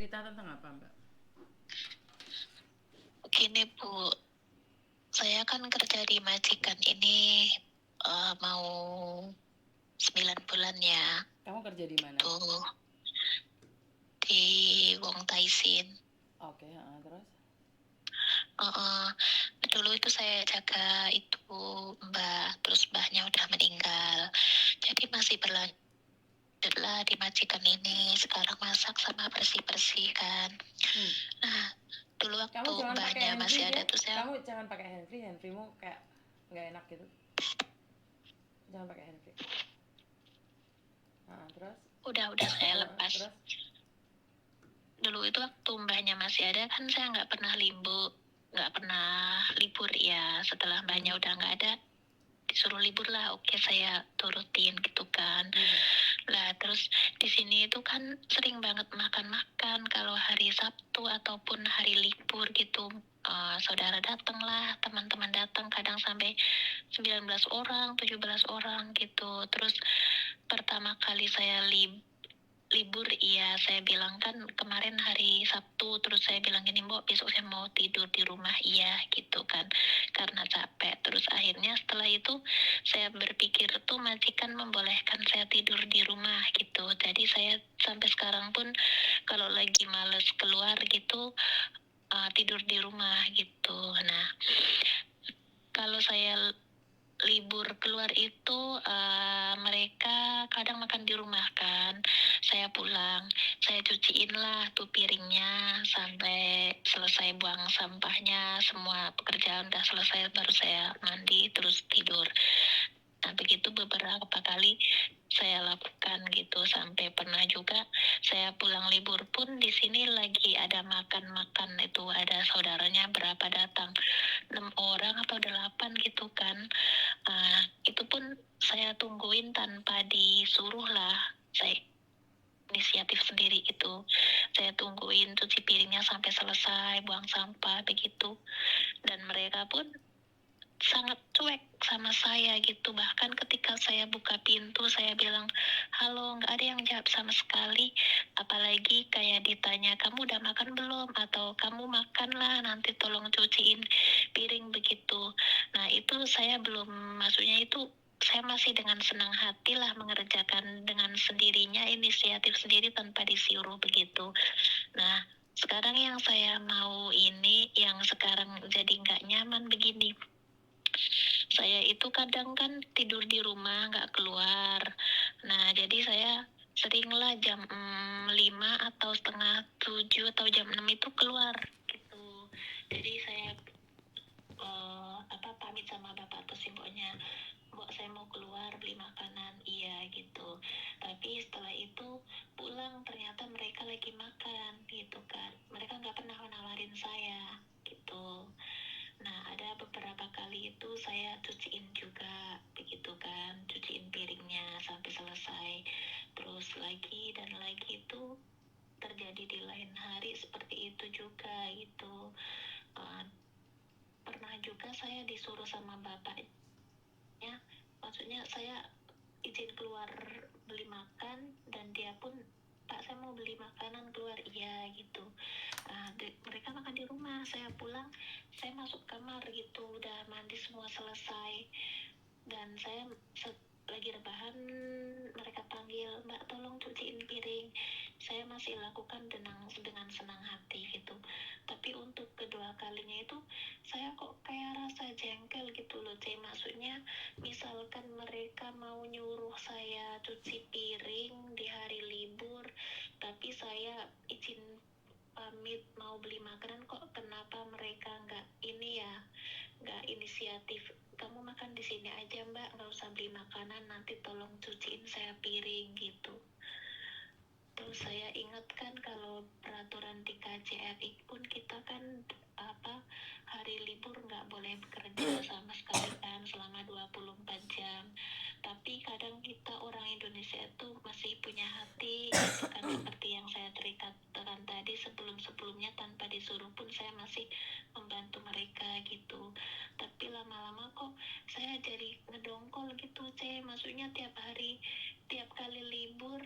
cerita tentang apa, Mbak? Gini Bu, saya kan kerja di majikan ini mau 9 bulan ya. Kamu kerja di mana? Tuh di Wong Taisin. Oke, terus? Dulu itu saya jaga itu Mbak, terus Mbahnya udah meninggal. Jadi masih berlanjut lah di majikan ini. Sekarang masak sama bersih-bersih kan. Nah, dulu waktu Kamu jangan pakai Mbahnya masih handfree ada ya. tuh saya. Kamu jangan pakai handfreemu kayak nggak enak gitu. Jangan pakai handfree. Terus? Udah saya lepas. Terus? Dulu itu waktu Mbahnya masih ada kan saya nggak pernah libur ya. Setelah Mbahnya udah nggak ada, disuruh libur lah. Oke, saya turutin gitu kan. Lah terus di sini itu kan sering banget makan kalau hari Sabtu ataupun hari libur gitu. Saudara datang lah, teman-teman datang, kadang sampai 19 orang, 17 orang gitu. Terus pertama kali saya libur, iya saya bilang kan kemarin hari Sabtu, terus saya bilang gini, Mbok besok saya mau tidur di rumah, iya gitu kan, karena capek. Terus akhirnya setelah itu saya berpikir tuh majikan membolehkan saya tidur di rumah gitu. Jadi saya sampai sekarang pun kalau lagi males keluar gitu tidur di rumah gitu. Nah, kalau saya libur keluar itu mereka kadang makan di rumah kan. Saya pulang, saya cuciin lah tuh piringnya sampai selesai, buang sampahnya, semua pekerjaan udah selesai, baru saya mandi terus tidur. Nah begitu beberapa kali saya lakukan gitu, sampai pernah juga saya pulang libur pun di sini lagi ada makan itu, ada saudaranya berapa datang, 6 orang atau 8 gitu kan. Itu pun saya tungguin tanpa disuruh lah, saya inisiatif sendiri itu. Saya tungguin cuci piringnya sampai selesai, buang sampah begitu. Dan mereka pun sangat cuek sama saya gitu. Bahkan ketika saya buka pintu, saya bilang halo, nggak ada yang jawab sama sekali. Apalagi kayak ditanya kamu udah makan belum, atau kamu makan lah nanti tolong cuciin piring begitu. Nah itu saya belum, maksudnya itu saya masih dengan senang hati lah mengerjakan dengan sendirinya, inisiatif sendiri tanpa disuruh begitu. Nah sekarang yang saya mau ini, yang sekarang jadi nggak nyaman begini. Saya itu kadang kan tidur di rumah, nggak keluar. Nah, jadi saya seringlah jam 5 atau setengah 7 atau jam 6 itu keluar gitu. Jadi saya pamit sama bapak atau simboknya, Mbok saya mau keluar beli makanan, iya gitu. Tapi setelah itu pulang ternyata mereka lagi makan gitu kan. Mereka nggak pernah nawarin saya gitu. Nah ada beberapa kali itu saya cuciin juga begitu kan, cuciin piringnya sampai selesai. Terus lagi dan lagi itu terjadi di lain hari seperti itu juga gitu. Pernah juga saya disuruh sama bapaknya, maksudnya saya izin keluar beli makan, dan dia pun, Pak saya mau beli makanan keluar, iya gitu. Mereka makan di rumah, saya pulang, saya masuk kamar gitu, udah mandi semua selesai, dan saya lagi rebahan, mereka panggil, Mbak tolong cuciin piring. Saya masih lakukan dengan senang hati gitu. Tapi untuk kedua kalinya itu saya kok kayak rasa jengkel gitu loh, maksudnya misalkan mereka mau nyuruh saya cuci piring di hari libur, tapi saya izin pamit mau beli makanan, kok kenapa mereka nggak inisiatif, kamu makan di sini aja Mbak, nggak usah beli makanan, nanti tolong cuciin saya piring gitu. Terus saya ingatkan kalau peraturan di KJRI pun kita kan hari libur nggak boleh bekerja sama sekali kan selama 24 jam. Tapi kadang kita orang Indonesia itu masih punya hati gitu kan, seperti yang saya ceritakan tadi, sebelumnya tanpa disuruh pun saya masih membantu mereka gitu. Tapi lama-lama kok saya jadi ngedongkol gitu, maksudnya tiap kali libur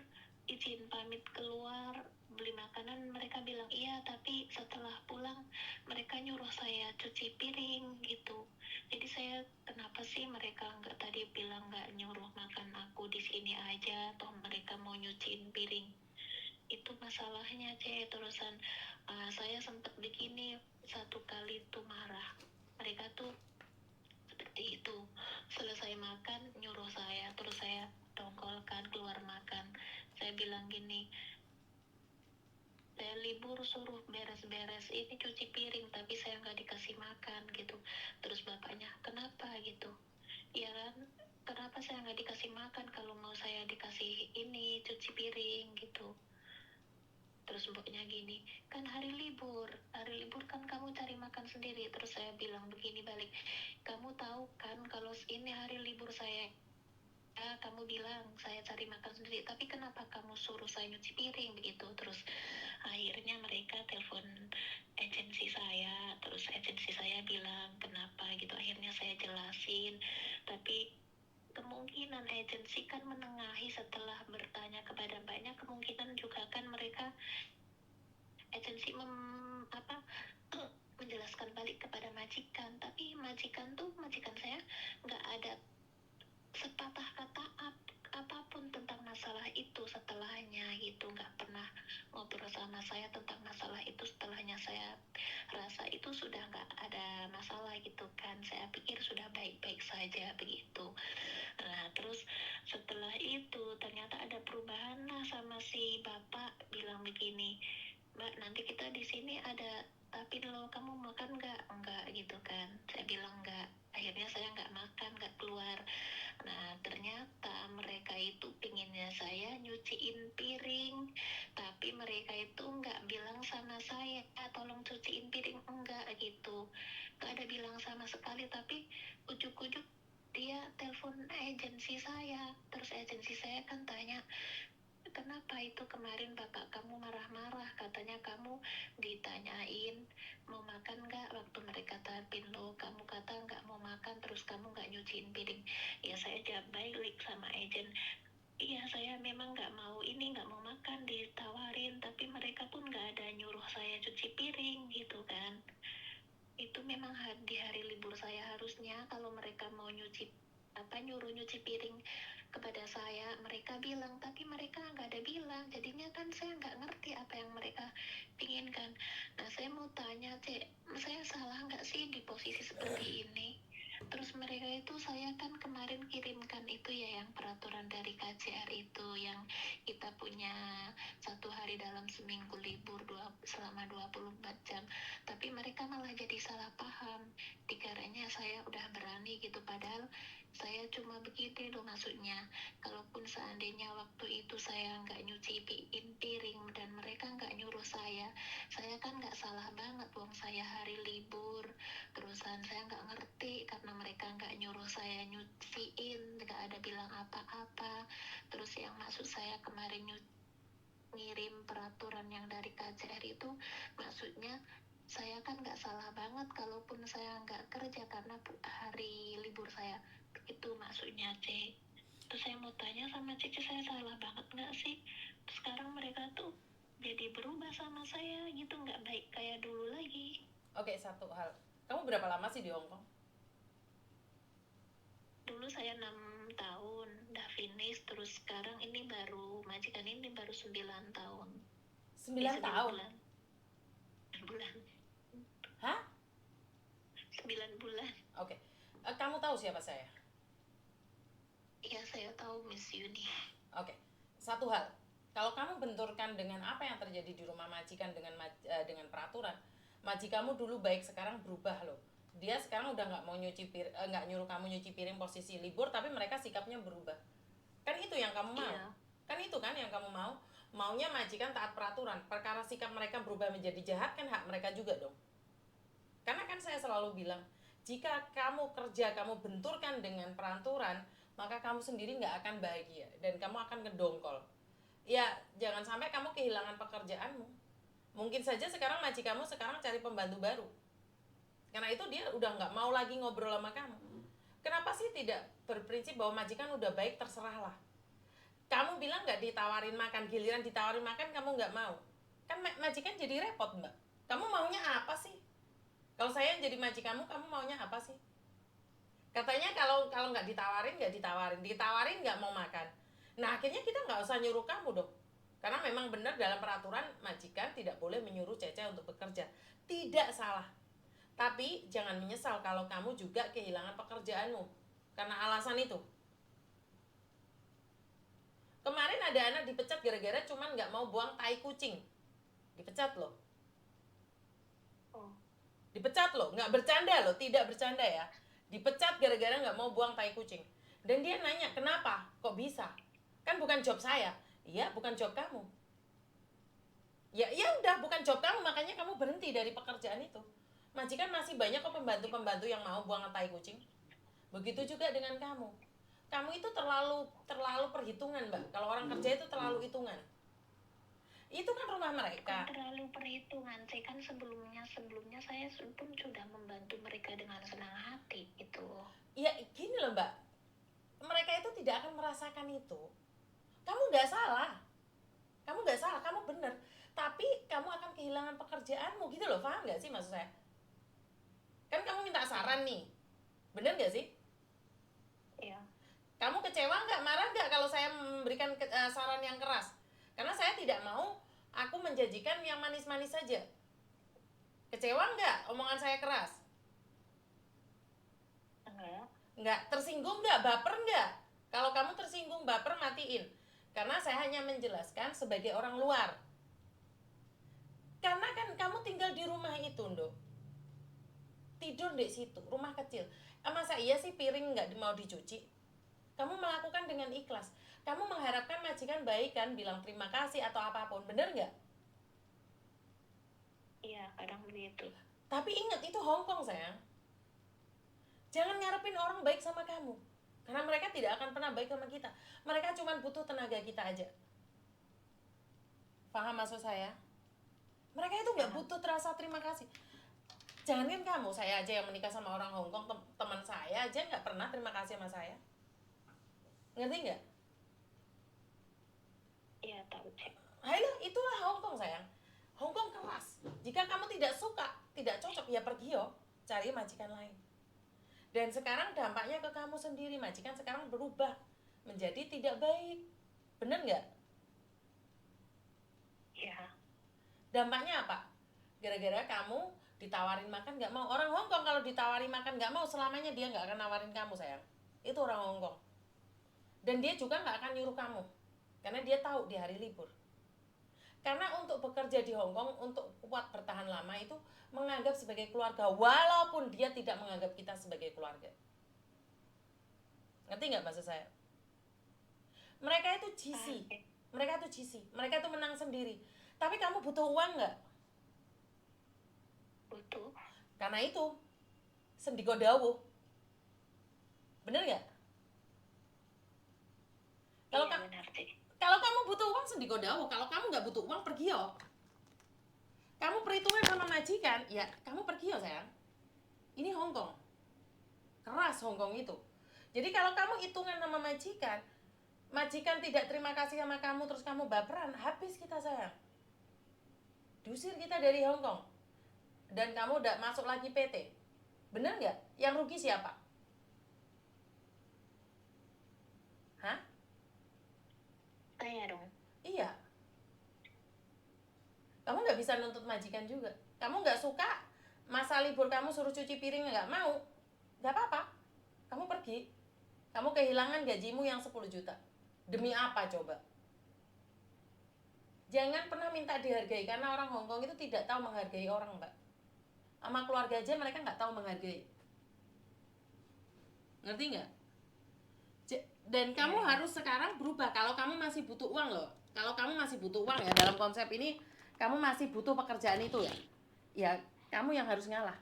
izin pamit keluar beli makanan, mereka bilang tapi setelah pulang mereka nyuruh saya cuci piring gitu. Jadi saya, kenapa sih mereka nggak tadi bilang nggak nyuruh makan aku di sini aja, toh mereka mau nyuciin piring. Itu masalahnya, Terusan saya sempat begini, satu kali tuh marah. Mereka tuh seperti itu, selesai makan nyuruh saya, terus saya dongkolkan keluar makan. Saya bilang gini, saya libur suruh beres-beres ini cuci piring, tapi saya nggak dikasih makan gitu. Terus bapaknya, kenapa gitu? Ya kan, kenapa saya nggak dikasih makan kalau mau saya dikasih ini cuci piring gitu. Terus mboknya gini, kan hari libur kan kamu cari makan sendiri. Terus saya bilang begini balik, kamu tahu kan kalau ini hari libur saya, kamu bilang saya cari makan sendiri, tapi kenapa kamu suruh saya nyuci piring begitu. Terus akhirnya mereka telepon agensi saya, terus agensi saya bilang kenapa gitu. Akhirnya saya jelasin, tapi kemungkinan agensi kan menengahi setelah bertanya kepada banyak, kemungkinan juga kan mereka agensi menjelaskan balik kepada majikan, tapi majikan saya nggak ada sepatah kata apapun tentang masalah itu setelahnya gitu. Nggak pernah ngobrol sama saya tentang masalah itu setelahnya. Saya rasa itu sudah nggak ada masalah gitu kan, saya pikir sudah baik-baik saja begitu. Nah terus setelah itu ternyata ada perubahan lah, sama si bapak bilang begini, Mbak nanti kita di sini ada tapi lo, kamu makan enggak gitu kan. Saya bilang enggak, akhirnya saya nggak makan, nggak keluar. Nah ternyata mereka itu pinginnya saya nyuciin piring, tapi mereka itu nggak bilang sama saya tolong cuciin piring, enggak gitu, nggak ada bilang sama sekali. Tapi ujuk-ujuk dia telepon agensi saya, terus agensi saya kan tanya, kenapa itu kemarin bapak kamu marah-marah, katanya kamu ditanyain mau makan nggak waktu mereka tapin lo, kamu kata nggak mau makan, terus kamu nggak nyuciin piring. Ya saya jawab balik sama agent, iya saya memang nggak mau ini, nggak mau makan ditawarin, tapi mereka pun nggak ada nyuruh saya cuci piring gitu kan. Itu memang di hari libur saya, harusnya kalau mereka mau nyuruh nyuci piring kepada saya mereka bilang, tapi mereka nggak ada bilang. Jadinya kan saya nggak ngerti apa yang mereka pinginkan. Nah saya mau tanya, saya salah nggak sih di posisi seperti ini? Terus mereka itu, saya kan kemarin kirimkan itu ya yang peraturan dari KJR itu, yang kita punya 1 hari dalam seminggu libur selama 24 jam. Tapi mereka malah jadi salah paham, dikiranya saya udah berani gitu, padahal saya cuma begini loh maksudnya. Kalaupun seandainya waktu itu saya nggak nyuciin piring dan mereka nggak nyuruh saya kan nggak salah banget, wong saya hari libur. Terusan saya nggak ngerti karena mereka nggak nyuruh saya nyuciin, nggak ada bilang apa-apa. Terus yang maksud saya kemarin ngirim peraturan yang dari KJR itu, maksudnya saya kan nggak salah banget kalaupun saya nggak kerja karena hari libur saya, itu maksudnya C. Terus saya mau tanya sama Cici, saya salah banget nggak sih? Terus sekarang mereka tuh jadi berubah sama saya gitu, nggak baik kayak dulu lagi. Oke, satu hal, kamu berapa lama sih di Hong Kong? Dulu saya 6 tahun udah finish, terus sekarang ini baru majikan ini baru 9 tahun. 9 tahun? bulan. Hah? 9 bulan. Oke. Kamu tahu siapa saya? Iya saya tahu, Miss Yuni. Oke. Satu hal, kalau kamu benturkan dengan apa yang terjadi di rumah majikan dengan peraturan, majikanmu dulu baik, sekarang berubah loh. Dia sekarang udah nggak mau nggak nyuruh kamu nyuci piring posisi libur, tapi mereka sikapnya berubah. Kan itu yang kamu mau? Iya. Kan itu kan yang kamu mau? Maunya majikan taat peraturan. Perkara sikap mereka berubah menjadi jahat kan hak mereka juga dong. Karena kan saya selalu bilang, jika kamu kerja kamu benturkan dengan peraturan, maka kamu sendiri nggak akan bahagia dan kamu akan ngedongkol. Ya jangan sampai kamu kehilangan pekerjaanmu. Mungkin saja sekarang majikanmu sekarang cari pembantu baru, karena itu dia udah nggak mau lagi ngobrol sama kamu. Kenapa sih tidak berprinsip bahwa majikan udah baik, terserahlah. Kamu bilang nggak ditawarin makan, giliran ditawarin makan kamu nggak mau. Kan majikan jadi repot, Mbak. Kamu maunya apa sih? Kalau saya yang jadi majikanmu, kamu maunya apa sih? Katanya kalau kalau nggak ditawarin nggak mau makan. Nah akhirnya kita nggak usah nyuruh kamu dong, karena memang benar dalam peraturan majikan tidak boleh menyuruh Cece untuk bekerja. Tidak salah, tapi jangan menyesal kalau kamu juga kehilangan pekerjaanmu karena alasan itu. Kemarin ada anak dipecat gara-gara cuman nggak mau buang tai kucing, dipecat loh. Oh, Dipecat loh, nggak bercanda loh, tidak bercanda ya. Dipecat gara-gara nggak mau buang tai kucing. Dan dia nanya, kenapa? Kok bisa? Kan bukan job saya. Iya, bukan job kamu. Ya, ya udah, bukan job kamu, makanya kamu berhenti dari pekerjaan itu. Majikan masih banyak kok pembantu-pembantu yang mau buang tai kucing. Begitu juga dengan kamu. Kamu itu terlalu perhitungan, Mbak. Kalau orang kerja itu terlalu hitungan. Itu kan rumah mereka. bukan terlalu perhitungan sih, kan sebelumnya saya pun sudah membantu mereka dengan senang hati itu. Ya gini loh, Mbak. Mereka itu tidak akan merasakan itu. Kamu nggak salah. Kamu nggak salah, kamu bener. Tapi kamu akan kehilangan pekerjaanmu gitu loh, paham nggak sih maksud saya? Kan kamu minta saran nih, bener nggak sih? Iya. Kamu kecewa nggak, marah nggak kalau saya memberikan saran yang keras? Karena saya tidak mau aku menjanjikan yang manis-manis saja. Kecewa nggak omongan saya keras? Enggak. Nggak. Tersinggung nggak, baper nggak? Kalau kamu tersinggung, baper, matiin. Karena saya hanya menjelaskan sebagai orang luar. Karena kan kamu tinggal di rumah itu, Nduk. Tidur di situ, rumah kecil. Masa iya sih piring nggak mau dicuci? Kamu melakukan dengan ikhlas. Kamu mengharapkan majikan baik kan, bilang terima kasih atau apapun, bener nggak? Iya, kadang begitu. Tapi ingat, itu Hongkong sayang. Jangan ngarepin orang baik sama kamu, karena mereka tidak akan pernah baik sama kita. Mereka cuma butuh tenaga kita aja. Paham maksud saya? Mereka itu nggak butuh terasa terima kasih. Jangan kamu, saya aja yang menikah sama orang Hongkong, teman saya aja nggak pernah terima kasih sama saya. Ngerti nggak? Iya, tahu sih. Ayo, itulah Hongkong sayang. Hongkong keras. Jika kamu tidak suka, tidak cocok, ya pergi yo, cari majikan lain. Dan sekarang dampaknya ke kamu sendiri, majikan sekarang berubah menjadi tidak baik. Bener nggak? Iya. Dampaknya apa? Gara-gara kamu ditawarin makan nggak mau. Orang Hongkong kalau ditawari makan nggak mau, selamanya dia nggak akan nawarin kamu sayang. Itu orang Hongkong. Dan dia juga nggak akan nyuruh kamu, karena dia tahu di hari libur. Karena untuk bekerja di Hongkong, untuk kuat bertahan lama itu menganggap sebagai keluarga, walaupun dia tidak menganggap kita sebagai keluarga. Ngerti nggak maksud saya? Mereka itu cheesy. Mereka itu cheesy. Mereka itu menang sendiri. Tapi kamu butuh uang nggak? Butuh. Karena itu sendiko dawuh. Bener nggak? Kalau iya, benar sih. kalau kamu butuh uang sendiko dawuh. Kalau kamu nggak butuh uang, pergi yo. Kamu perhitungan sama majikan, ya kamu pergi yo sayang. Ini Hongkong. Keras Hongkong itu. Jadi kalau kamu hitungan sama majikan, majikan tidak terima kasih sama kamu, terus kamu baperan, habis kita sayang. Diusir kita dari Hongkong. Dan kamu udah masuk lagi PT. Bener nggak? Yang rugi siapa? Hah? Saya dong. Iya. Kamu nggak bisa nuntut majikan juga. Kamu nggak suka masa libur kamu suruh cuci piring, nggak mau, nggak apa-apa. Kamu pergi. Kamu kehilangan gajimu yang 10 juta. Demi apa coba? Jangan pernah minta dihargai, karena orang Hongkong itu tidak tahu menghargai orang, Mbak. Sama keluarga aja mereka nggak tahu menghargai. Ngerti nggak? Dan kamu harus sekarang berubah. Kalau kamu masih butuh uang loh. Kalau kamu masih butuh uang ya, dalam konsep ini kamu masih butuh pekerjaan itu ya. Ya kamu yang harus ngalah.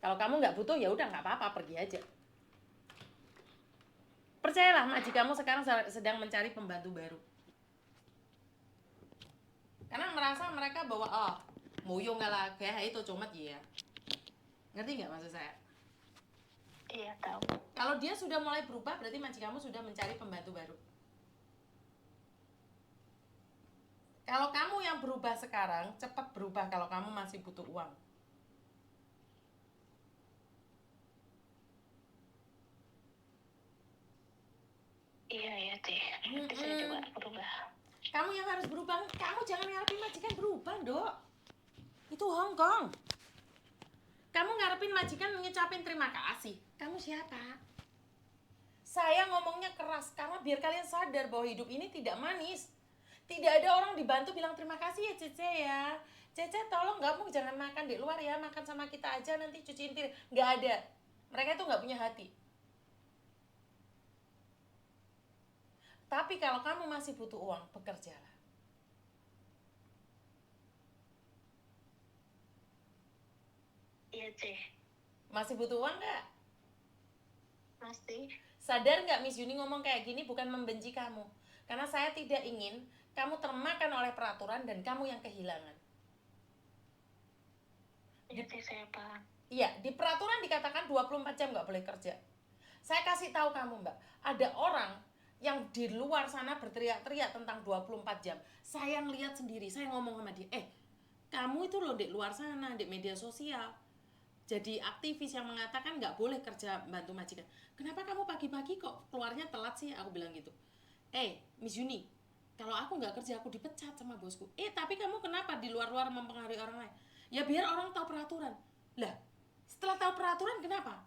Kalau kamu nggak butuh ya udah nggak apa-apa, pergi aja. Percayalah, majikanmu sekarang sedang mencari pembantu baru. Karena merasa mereka bahwa oh muyung lah kayak itu cuma ya. Ngerti nggak maksud saya? Iya, tahu. Kalau dia sudah mulai berubah, berarti majikanmu sudah mencari pembantu baru. Kalau kamu yang berubah sekarang, cepat berubah kalau kamu masih butuh uang. Iya ya teh, nanti saya coba berubah. Kamu yang harus berubah. Kamu jangan ngarepin majikan berubah, Dok. Itu Hongkong. Kamu ngarepin majikan ngucapin terima kasih. Kamu siapa? Saya ngomongnya keras karena biar kalian sadar bahwa hidup ini tidak manis. Tidak ada orang dibantu bilang terima kasih ya Cece ya. Cece tolong kamu jangan makan di luar ya, makan sama kita aja nanti cuciin piring. Nggak ada. Mereka itu nggak punya hati. Tapi kalau kamu masih butuh uang, bekerjalah. Iya teh. Masih butuh uang nggak? Masih. Sadar nggak Miss Yuni ngomong kayak gini bukan membenci kamu. Karena saya tidak ingin kamu termakan oleh peraturan dan kamu yang kehilangan. Iya teh, saya paham. Iya, di peraturan dikatakan 24 jam nggak boleh kerja. Saya kasih tahu kamu Mbak, ada orang yang di luar sana berteriak-teriak tentang 24 jam. Saya ngeliat sendiri, saya ngomong sama dia, kamu itu loh di luar sana, di media sosial. Jadi aktivis yang mengatakan nggak boleh kerja bantu majikan. Kenapa kamu pagi-pagi kok keluarnya telat sih? Aku bilang gitu. Miss Yuni, kalau aku nggak kerja aku dipecat sama bosku. Tapi kamu kenapa di luar-luar mempengaruhi orang lain? Ya biar orang tahu peraturan. Lah, setelah tahu peraturan kenapa?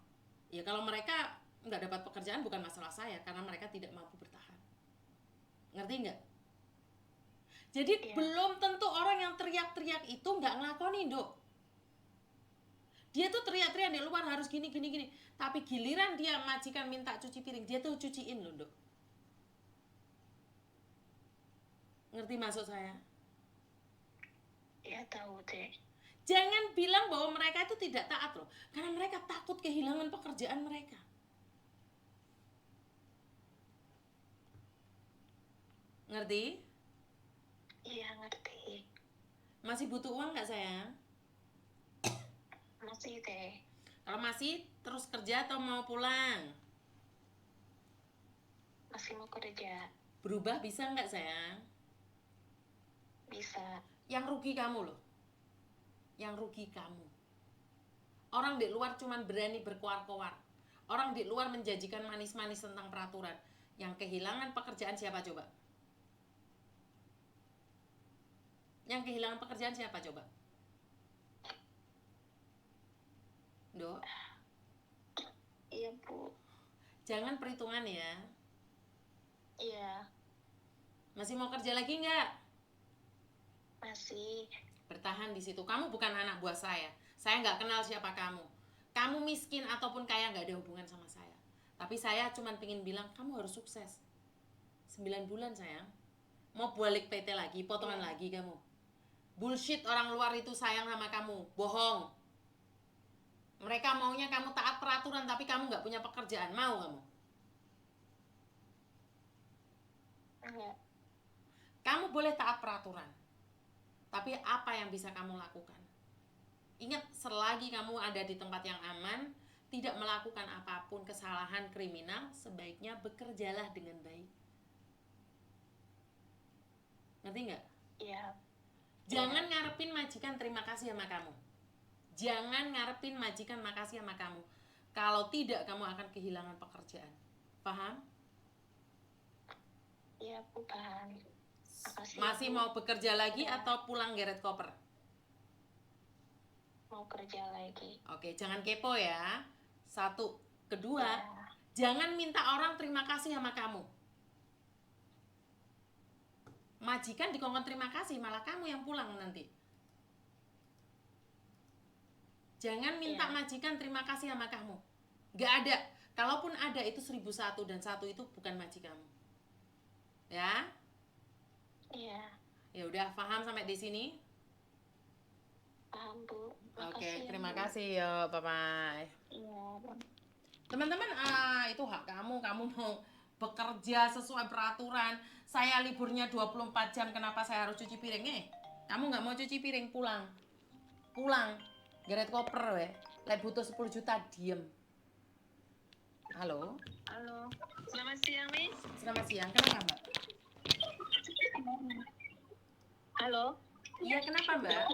Ya kalau mereka nggak dapat pekerjaan bukan masalah saya karena mereka tidak mampu bertahan. Ngerti nggak? Jadi belum tentu orang yang teriak-teriak itu nggak ngelakonin, Dok. Dia tuh teriak-teriak di luar harus gini. Tapi giliran dia majikan minta cuci piring, dia tuh cuciin loh, Dok. Ngerti maksud saya? Ya tahu teh. Jangan bilang bahwa mereka itu tidak taat loh. Karena mereka takut kehilangan pekerjaan mereka. Ngerti? Iya ngerti. Masih butuh uang nggak sayang? Masih teh. Kalau masih terus kerja atau mau pulang? Masih mau kerja. Berubah bisa nggak sayang? Bisa. Yang rugi kamu loh. Yang rugi kamu. Orang di luar cuman berani berkoar-koar. Orang di luar menjanjikan manis-manis tentang peraturan. Yang kehilangan pekerjaan siapa coba? Yang kehilangan pekerjaan siapa coba? Dok? Iya Bu. Jangan perhitungan ya. Iya. Masih mau kerja lagi nggak? Masih. Bertahan di situ. Kamu bukan anak buah saya. Saya nggak kenal siapa kamu. Kamu miskin ataupun kaya nggak ada hubungan sama saya. Tapi saya cuma pengen bilang kamu harus sukses. 9 bulan sayang. Mau balik PT lagi, potongan lagi kamu. Bullshit orang luar itu sayang sama kamu. Bohong. Mereka maunya kamu taat peraturan tapi kamu nggak punya pekerjaan. Mau kamu? Enggak. Kamu boleh taat peraturan. Tapi apa yang bisa kamu lakukan? Ingat, selagi kamu ada di tempat yang aman, tidak melakukan apapun kesalahan kriminal, sebaiknya bekerjalah dengan baik. Ngerti nggak? Iya. Jangan ngarepin majikan terima kasih sama kamu. Jangan ngarepin majikan makasih sama kamu. Kalau tidak, kamu akan kehilangan pekerjaan. Paham? Iya, aku paham. Makasih. Masih mau bekerja lagi atau pulang geret koper? Mau kerja lagi. Oke, jangan kepo ya. 1. Kedua, jangan minta orang terima kasih sama kamu. Majikan dikongkon terima kasih, malah kamu yang pulang nanti. Jangan minta majikan terima kasih sama kamu. Gak ada. Kalaupun ada itu 1001 dan 1 itu bukan majikanmu. Ya? Iya. Ya udah, paham sampai di sini? Paham Bu. Oke, terima kasih ya, bye-bye. Iya. Teman-teman, itu hak kamu. Kamu mau bekerja sesuai peraturan. Saya liburnya 24 jam, kenapa saya harus cuci piring? Kamu nggak mau cuci piring, pulang. Pulang. Geret koper we. Lek butuh 10 juta, diem. Halo? Halo. Selamat siang, Miss. Selamat siang, kenapa Mbak? Halo. Iya, kenapa Mbak?